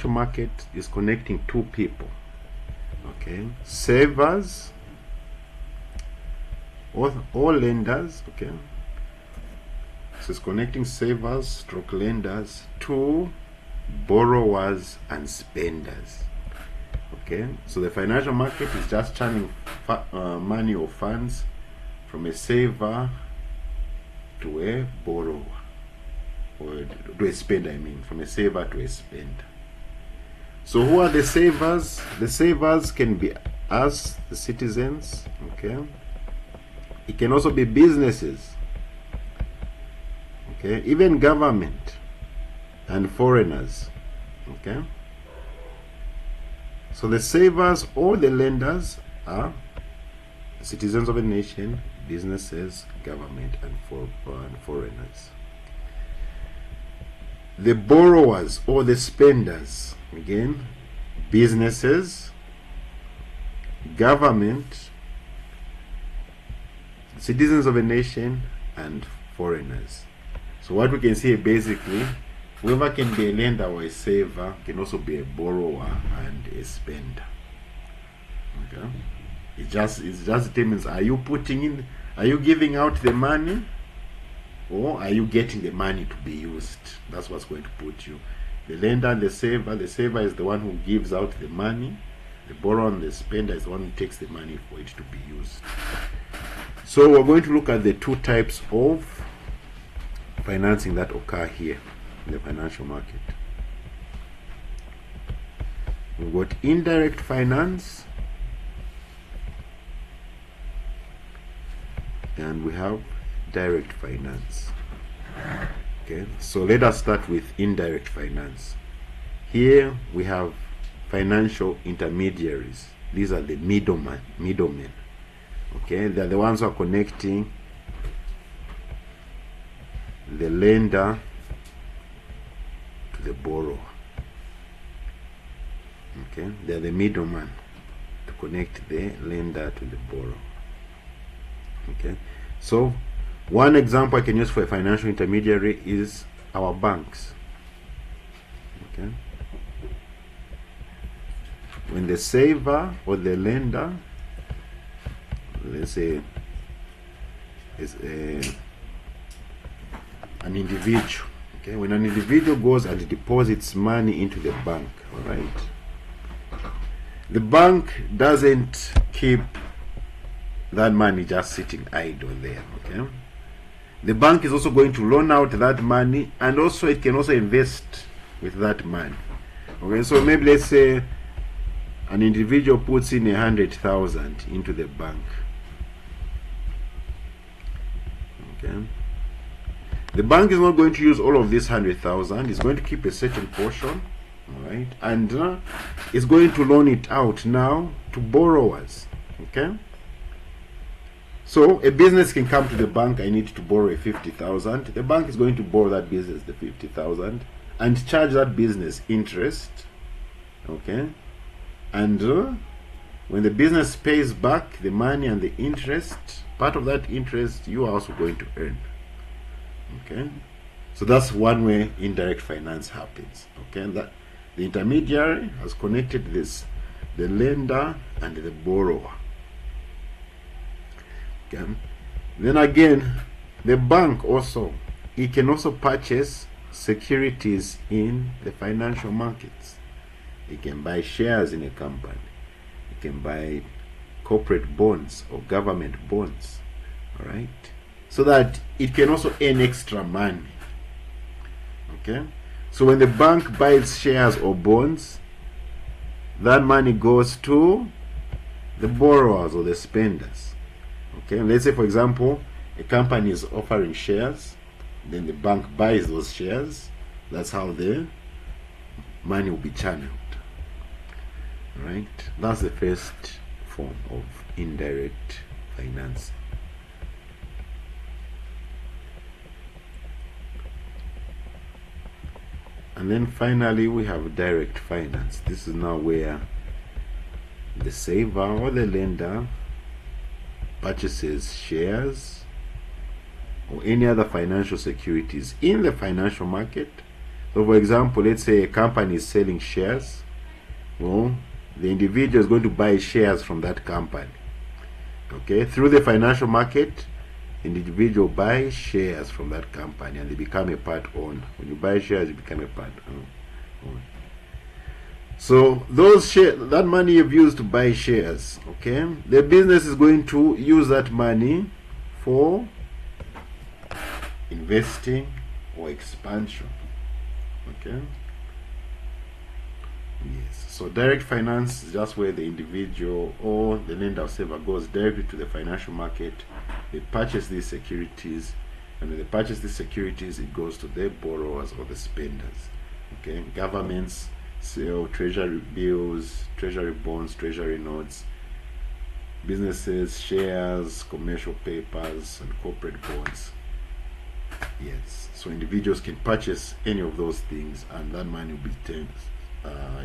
financial market is connecting two people. Okay, savers or lenders. Okay, so it's connecting savers stroke lenders to borrowers and spenders. Okay, so the financial market is just channeling money or funds from a saver to a borrower, or to a spender, I mean, from a saver to a spender. So who are the savers? The savers can be us, the citizens. Okay, it can also be businesses. Okay, even government and foreigners. Okay, so the savers or the lenders are citizens of a nation, businesses, government, and foreigners. The borrowers or the spenders, again, businesses, government, citizens of a nation, and foreigners. So what we can say basically, whoever can be a lender or a saver can also be a borrower and a spender. Okay, it just determines, are you giving out the money, or are you getting the money to be used? That's what's going to put you. The lender and the saver. The saver is the one who gives out the money. The borrower and the spender is the one who takes the money for it to be used. So we're going to look at the two types of financing that occur here in the financial market. We've got indirect finance, and we have direct finance. Okay, so let us start with indirect finance. Here we have financial intermediaries. These are the middlemen. Okay, they're the ones who are connecting the lender to the borrower. Okay, they're the middleman to connect the lender to the borrower. Okay, so one example I can use for a financial intermediary is our banks. Okay, when the saver or the lender, let's say, is an individual. Okay, when an individual goes and deposits money into the bank, all right, the bank doesn't keep that money just sitting idle there. Okay, the bank is also going to loan out that money, and also it can also invest with that money. Okay, so maybe let's say an individual puts in 100,000 into the bank. Okay, the bank is not going to use all of this 100,000. It's going to keep a certain portion, all right, and it's going to loan it out now to borrowers. Okay, so a business can come to the bank, I need to borrow 50,000. The bank is going to borrow that business the 50,000 and charge that business interest. Okay, and when the business pays back the money and the interest, part of that interest you are also going to earn. Okay, so that's one way indirect finance happens. Okay, that the intermediary has connected the lender and the borrower. Okay, then again, the bank also, it can also purchase securities in the financial markets. It can buy shares in a company. It can buy corporate bonds or government bonds. All right, so that it can also earn extra money. Okay, so when the bank buys shares or bonds, that money goes to the borrowers or the spenders. Okay, let's say, for example, a company is offering shares, then the bank buys those shares. That's how the money will be channeled. Right, that's the first form of indirect finance. And then finally we have direct finance. This is now where the saver or the lender purchases shares or any other financial securities in the financial market So for example, let's say a company is selling shares. Well, the individual is going to buy shares from that company. Okay, through the financial market, the individual buys shares from that company and they become a part owner. When you buy shares, you become a part owner. So those shares, that money you've used to buy shares, okay, the business is going to use that money for investing or expansion. Okay. Yes. So direct finance is just where the individual or the lender or saver goes directly to the financial market. They purchase these securities, and when they purchase these securities, it goes to their borrowers or the spenders. Okay. Governments sell treasury bills, treasury bonds, treasury notes. Businesses, shares, commercial papers, and corporate bonds. Yes. So individuals can purchase any of those things, and that money will be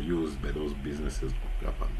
used by those businesses or government.